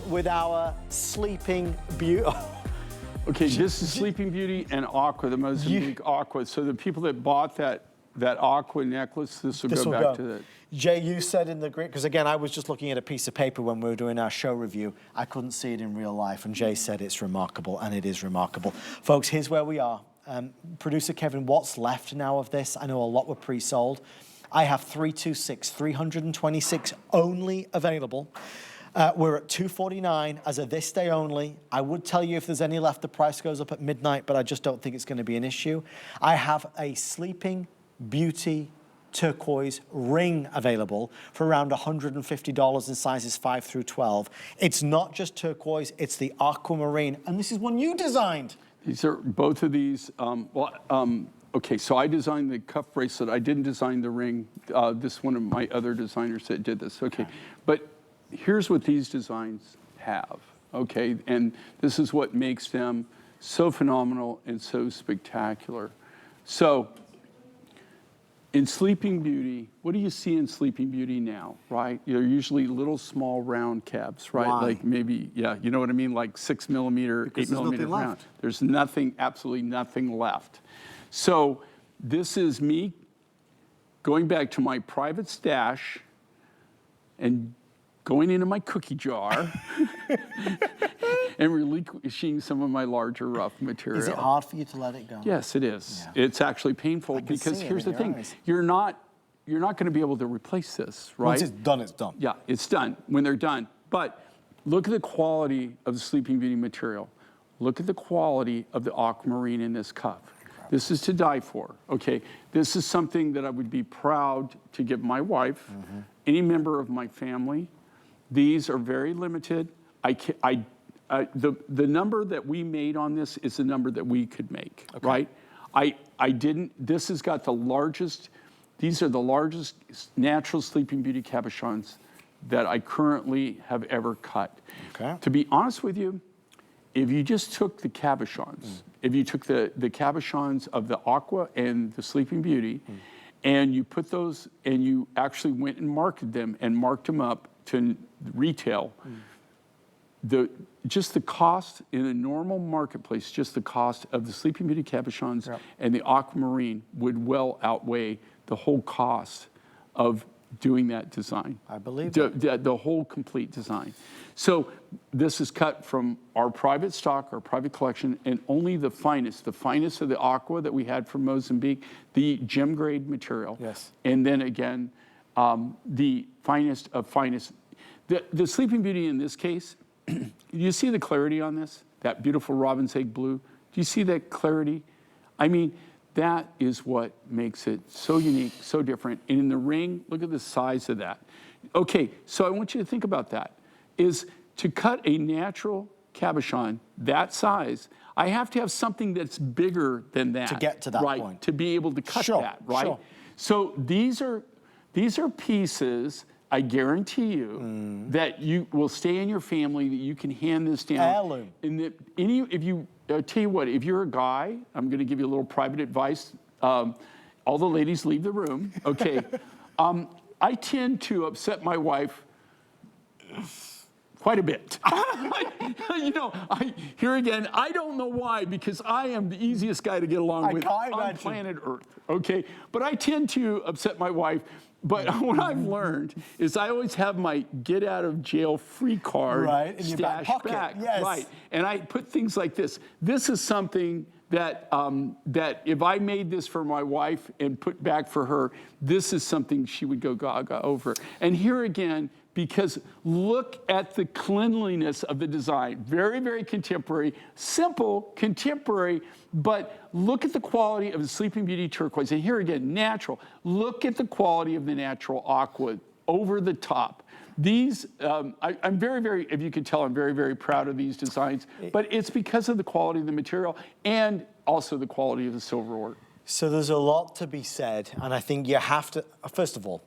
with our Sleeping Beauty. Okay, this is Sleeping Beauty and Aqua, the Mozambique Aqua. So the people that bought that Aqua necklace, this will go back to that. Jay, you said in the grid, because again, I was just looking at a piece of paper when we were doing our show review. I couldn't see it in real life, and Jay said it's remarkable, and it is remarkable. Folks, here's where we are. Producer Kevin, what's left now of this? I know a lot were pre-sold. I have 326 only available. We're at $249 as of this day only. I would tell you if there's any left, the price goes up at midnight, but I just don't think it's going to be an issue. I have a Sleeping Beauty turquoise ring available for around $150 in sizes 5 through 12. It's not just turquoise, it's the aquamarine, and this is one you designed. These are both of these. Okay, so I designed the cuff bracelet. I didn't design the ring. This one of my other designers that did this. Okay, but here's what these designs have, okay? And this is what makes them so phenomenal and so spectacular. So, in Sleeping Beauty, what do you see in Sleeping Beauty now, right? They're usually little, small, round caps, right? Why? Like maybe, yeah, you know what I mean? Like 6 millimeter, Because 8 millimeter round. left. There's nothing, absolutely nothing left. So, this is me going back to my private stash and going into my cookie jar and relinquishing some of my larger rough material. Is it hard for you to let it go? Yes, it is. Yeah. It's actually painful because here's the thing. Eyes. You're not going to be able to replace this, right? Once it's done, it's done. Yeah, it's done when they're done. But look at the quality of the Sleeping Beauty material. Look at the quality of the aquamarine in this cuff. This is to die for, okay? This is something that I would be proud to give my wife, any member of my family. These are very limited. The number that we made on this is the number that we could make, right? This has got the largest, these are the largest natural Sleeping Beauty cabochons that I currently have ever cut. Okay. To be honest with you, if you just took the cabochons, if you took the cabochons of the Aqua and the Sleeping Beauty, and you put those, and you actually went and marketed them and marked them up to retail, just the cost in a normal marketplace, just the cost of the Sleeping Beauty cabochons and the Aquamarine would well outweigh the whole cost of doing that design. I believe the whole complete design. So this is cut from our private stock, our private collection, and only the finest of the Aqua that we had from Mozambique, the gem grade material. Yes. And then again, the finest of finest. The Sleeping Beauty in this case, do you see the clarity on this? That beautiful robin's egg blue? Do you see that clarity? I mean, that is what makes it so unique, so different. And in the ring, look at the size of that. Okay, so I want you to think about that. Is to cut a natural cabochon that size, I have to have something that's bigger than that. To get to that point. To be able to cut that, right? Sure. So these are pieces, I guarantee you, that you will stay in your family, that you can hand this down. Heirloom. And tell you what, if you're a guy, I'm going to give you a little private advice. All the ladies leave the room, okay? I tend to upset my wife quite a bit. You know, here again, I don't know why, because I am the easiest guy to get along with on planet Earth, okay? But I tend to upset my wife. But what I've learned is I always have my get out of jail free card in your back pocket. Yes. Right, and I put things like this. This is something that that if I made this for my wife and put back for her, this is something she would go gaga over. And here again, because look at the cleanliness of the design. Very, very contemporary, simple, contemporary, but look at the quality of the Sleeping Beauty turquoise. And here again, natural. Look at the quality of the natural Aqua, over the top. These, I'm very, very, if you can tell, I'm very, very proud of these designs, but it's because of the quality of the material and also the quality of the silver ore. So there's a lot to be said, and I think you have to, first of all,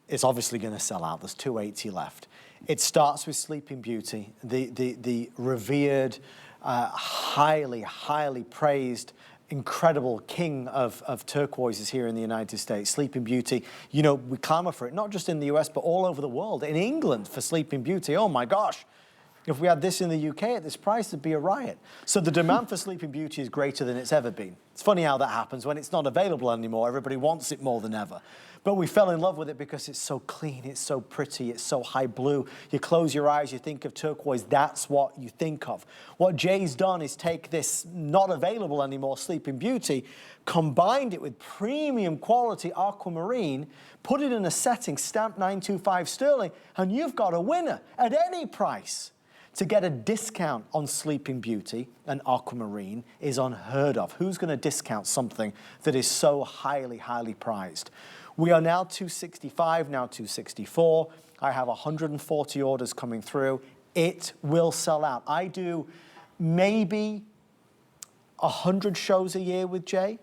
it's obviously going to sell out. There's 280 left. It starts with Sleeping Beauty, the revered, highly, highly praised incredible king of turquoises here in the United States, Sleeping Beauty. You know, we clamor for it, not just in the US, but all over the world. In England for Sleeping Beauty, oh my gosh. If we had this in the UK at this price, it'd be a riot. So the demand for Sleeping Beauty is greater than it's ever been. It's funny how that happens. When it's not available anymore, everybody wants it more than ever. But we fell in love with it because it's so clean, it's so pretty, it's so high blue. You close your eyes, you think of turquoise, that's what you think of. What Jay's done is take this not available anymore Sleeping Beauty, combined it with premium quality aquamarine, put it in a setting stamped 925 sterling, and you've got a winner at any price. To get a discount on Sleeping Beauty and Aquamarine is unheard of. Who's going to discount something that is so highly, highly prized? We are now 265, now 264. I have 140 orders coming through. It will sell out. I do maybe 100 shows a year with Jay.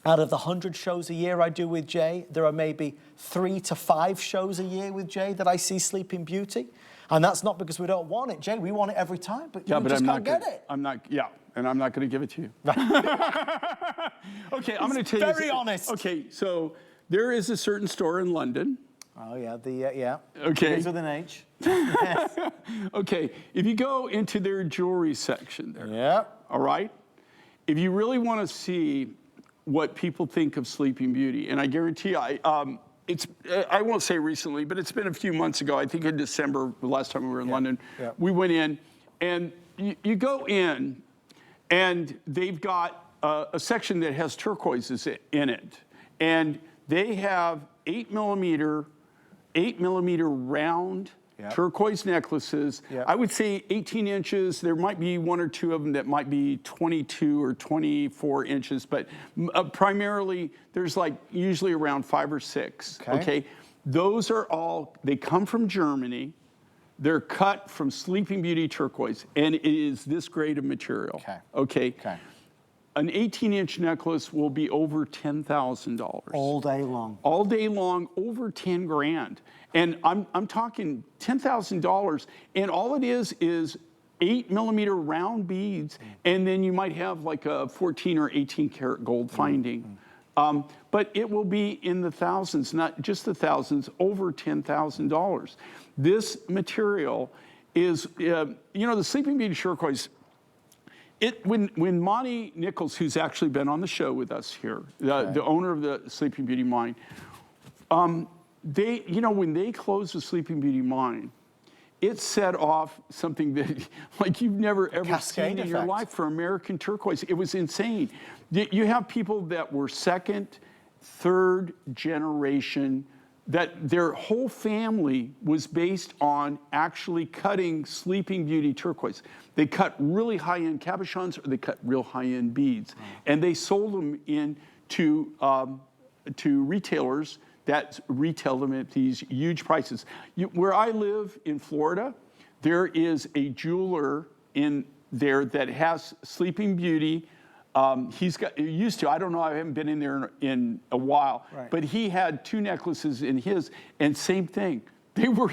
Out of the 100 shows a year I do with Jay, there are maybe 3 to 5 shows a year with Jay that I see Sleeping Beauty. And that's not because we don't want it, Jay. We want it every time, but we just can't get it. And I'm not going to give it to you. Okay, I'm going to tell you. Very honest. Okay, so there is a certain store in London. Oh yeah, yeah. Okay. Begins with an H. Yes. Okay, if you go into their jewelry section there. Yeah. All right. If you really want to see what people think of Sleeping Beauty, and I guarantee you, I won't say recently, but it's been a few months ago. I think in December, the last time we were in London, we went in, and you go in, and they've got a section that has turquoises in it, and they have 8mm round turquoise necklaces. I would say 18 inches. There might be 1 or 2 of them that might be 22 or 24 inches, but primarily there's like usually around 5 or 6. Okay. Those are all, they come from Germany. They're cut from Sleeping Beauty turquoise, and it is this grade of material. Okay. An 18-inch necklace will be over $10,000. All day long. All day long, over 10 grand. And I'm talking $10,000, and all it is 8mm round beads, and then you might have like a 14 or 18 karat gold finding. But it will be in the thousands, not just the thousands, over $10,000. This material is, you know, the Sleeping Beauty turquoise. When Monty Nichols, who's actually been on the show with us here, the owner of the Sleeping Beauty mine, they, you know, when they closed the Sleeping Beauty mine, it set off something that like you've never ever seen in your life for American turquoise. It was insane. You have people that were 2nd, 3rd generation, that their whole family was based on actually cutting Sleeping Beauty turquoise. They cut really high-end cabochons, or they cut real high-end beads, and they sold them to retailers that retail them at these huge prices. Where I live in Florida, there is a jeweler in there that has Sleeping Beauty. He used to, I don't know, I haven't been in there in a while, but he had 2 necklaces in his, and same thing. They were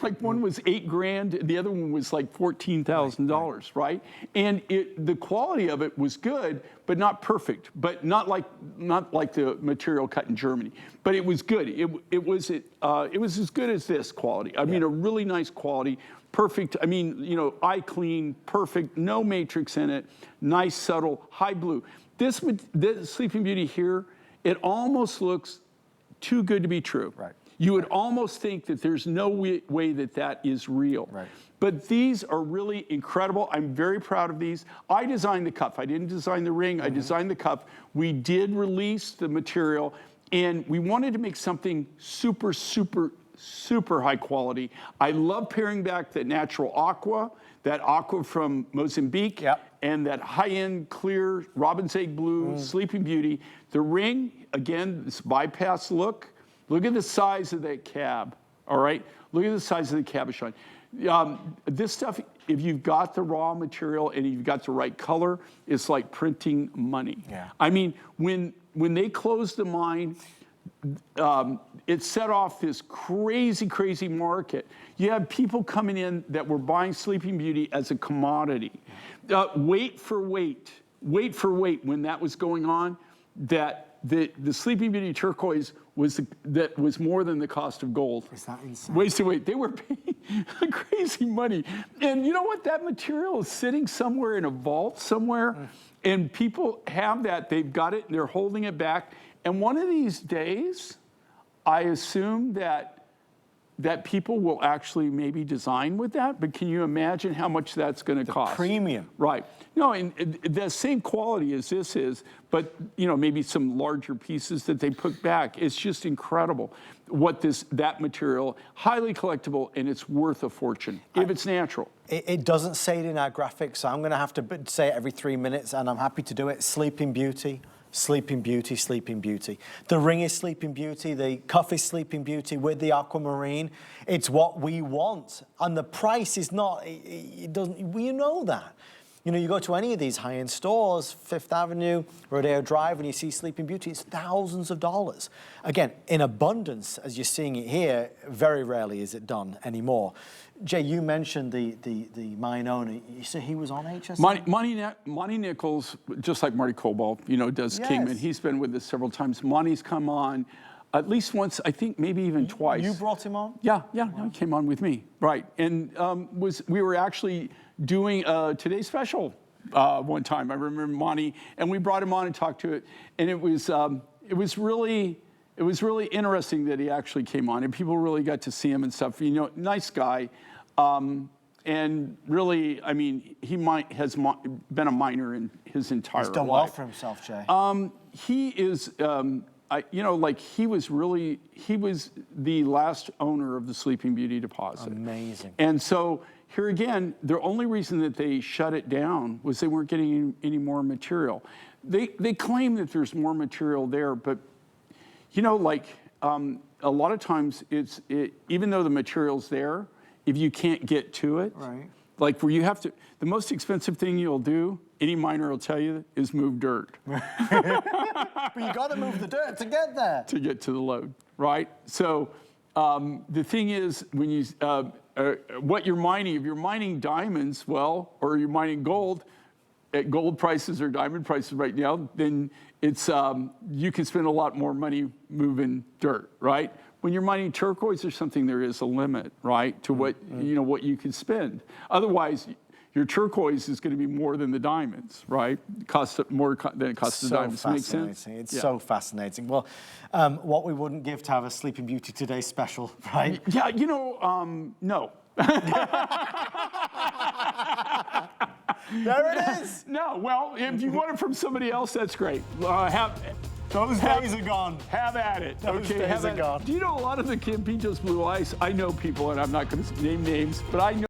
like one was $8 grand, the other one was like $14,000, right? And the quality of it was good, but not perfect, but not like the material cut in Germany. But it was good. It was as good as this quality. I mean, a really nice quality, perfect. I mean, you know, eye clean, perfect, no matrix in it, nice, subtle, high blue. This Sleeping Beauty here, it almost looks too good to be true. You would almost think that there's no way that is real. But these are really incredible. I'm very proud of these. I designed the cuff. I didn't design the ring. I designed the cuff. We did release the material, and we wanted to make something super, super, super high quality. I love pairing back that natural aqua from Mozambique, and that high-end clear robin's egg blue Sleeping Beauty. The ring, again, this bypass look. Look at the size of that cab, all right? Look at the size of the cabochon. This stuff, if you've got the raw material and you've got the right color, it's like printing money. I mean, when they closed the mine, it set off this crazy, crazy market. You had people coming in that were buying Sleeping Beauty as a commodity. Weight for weight. weight for weight, when that was going on, that the Sleeping Beauty turquoise was more than the cost of gold. Is that insane? Waste of weight. They were paying crazy money. And you know what? That material is sitting somewhere in a vault somewhere, and people have that. They've got it, and they're holding it back. And one of these days, I assume that people will actually maybe design with that, but can you imagine how much that's going to cost? Premium. Right. No, and the same quality as this is, but you know, maybe some larger pieces that they put back. It's just incredible what that material, highly collectible, and it's worth a fortune if it's natural. It doesn't say it in our graphics, so I'm going to have to say it every 3 minutes, and I'm happy to do it. Sleeping Beauty. Sleeping Beauty, Sleeping Beauty. The ring is Sleeping Beauty, the cuff is Sleeping Beauty with the aquamarine. It's what we want. And the price is not, it doesn't, we know that. You know, you go to any of these high-end stores, Fifth Avenue, Rodeo Drive, and you see Sleeping Beauty, it's thousands of dollars. Again, in abundance, as you're seeing it here, very rarely is it done anymore. Jay, you mentioned the mine owner. You said he was on HSN? Monty Nichols, just like Marty Cobalt, you know, does Yes. Kingman. He's been with us several times. Monty's come on at least once, I think maybe even twice. You brought him on? Yeah, he came on with me, right. And we were actually doing Today's Special one time. I remember Monty, and we brought him on and talked to it. And it was really interesting that he actually came on, and people really got to see him and stuff. You know, nice guy. And really, I mean, he has been a miner in his entire life. He's done well for himself, Jay. He is, you know, like he was the last owner of the Sleeping Beauty deposit. Amazing. And so here again, the only reason that they shut it down was they weren't getting any more material. They claim that there's more material there, but you know, like a lot of times even though the material's there, if you can't get to it, right. Like where you have to, the most expensive thing you'll do, any miner will tell you, is move dirt. But you got to move the dirt to get there. To get to the load, right? So the thing is, when you, what you're mining, if you're mining diamonds, well, or you're mining gold, at gold prices or diamond prices right now, then it's, you can spend a lot more money moving dirt, right? When you're mining turquoise or something, there is a limit, right, to what, you know, what you can spend. Otherwise, your turquoise is going to be more than the diamonds, right? It costs more than it costs the diamonds. Makes sense? It's so fascinating. Well, what we wouldn't give to have a Sleeping Beauty Today special, right? Yeah, you know, no. There it is. No, well, if you want it from somebody else, that's great. Those days are gone. Have at it. Those Okay, days have are at gone. it. Do you know a lot of the Campintos Blue Ice? I know people, and I'm not going to name names, but I know.